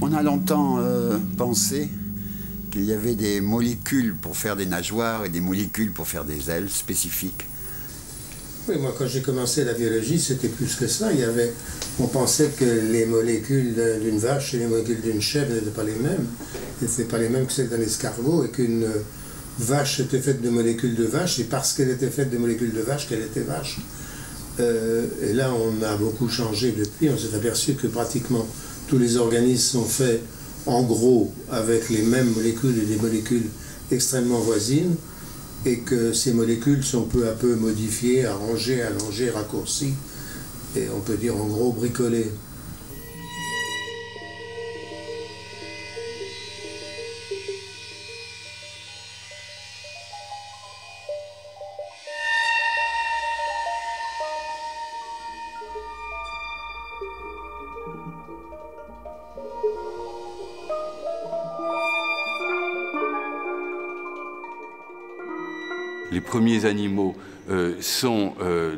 On a longtemps pensé qu'il y avait des molécules pour faire des nageoires et des molécules pour faire des ailes spécifiques. Oui, moi quand j'ai commencé la biologie, c'était plus que ça. On pensait que les molécules d'une vache et les molécules d'une chèvre n'étaient pas les mêmes. N'étaient pas les mêmes que celles d'un escargot, et qu'une vache était faite de molécules de vache, et parce qu'elle était faite de molécules de vache, qu'elle était vache. Et là, on a beaucoup changé depuis. On s'est aperçu que pratiquement tous les organismes sont faits en gros avec les mêmes molécules et des molécules extrêmement voisines, et que ces molécules sont peu à peu modifiées, arrangées, allongées, raccourcies, et on peut dire en gros bricolées. Les premiers animaux sont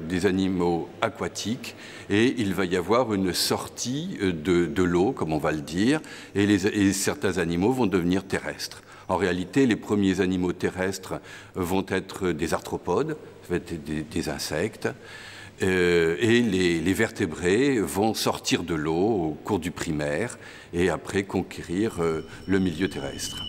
des animaux aquatiques, et il va y avoir une sortie de l'eau, comme on va le dire, et certains animaux vont devenir terrestres. En réalité, les premiers animaux terrestres vont être des arthropodes, ça va être des insectes, et les vertébrés vont sortir de l'eau au cours du primaire et après conquérir le milieu terrestre.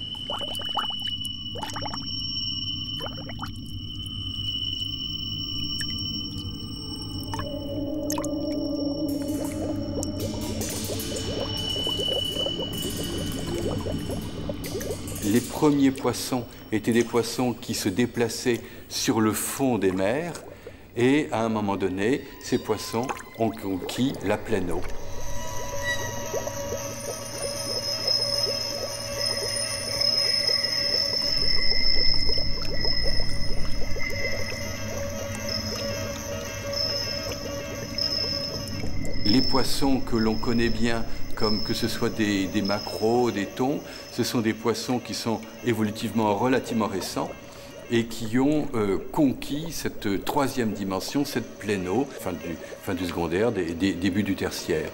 Les premiers poissons étaient des poissons qui se déplaçaient sur le fond des mers, et à un moment donné, ces poissons ont conquis la pleine eau. Les poissons que l'on connaît bien, comme que ce soit des maquereaux, des thons, ce sont des poissons qui sont évolutivement relativement récents et qui ont conquis cette troisième dimension, cette pleine eau, fin du secondaire, début du tertiaire.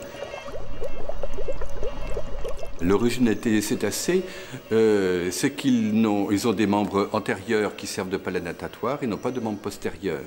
L'origine des cétacés, c'est qu'ils ont des membres antérieurs qui servent de palais natatoire et n'ont pas de membres postérieurs.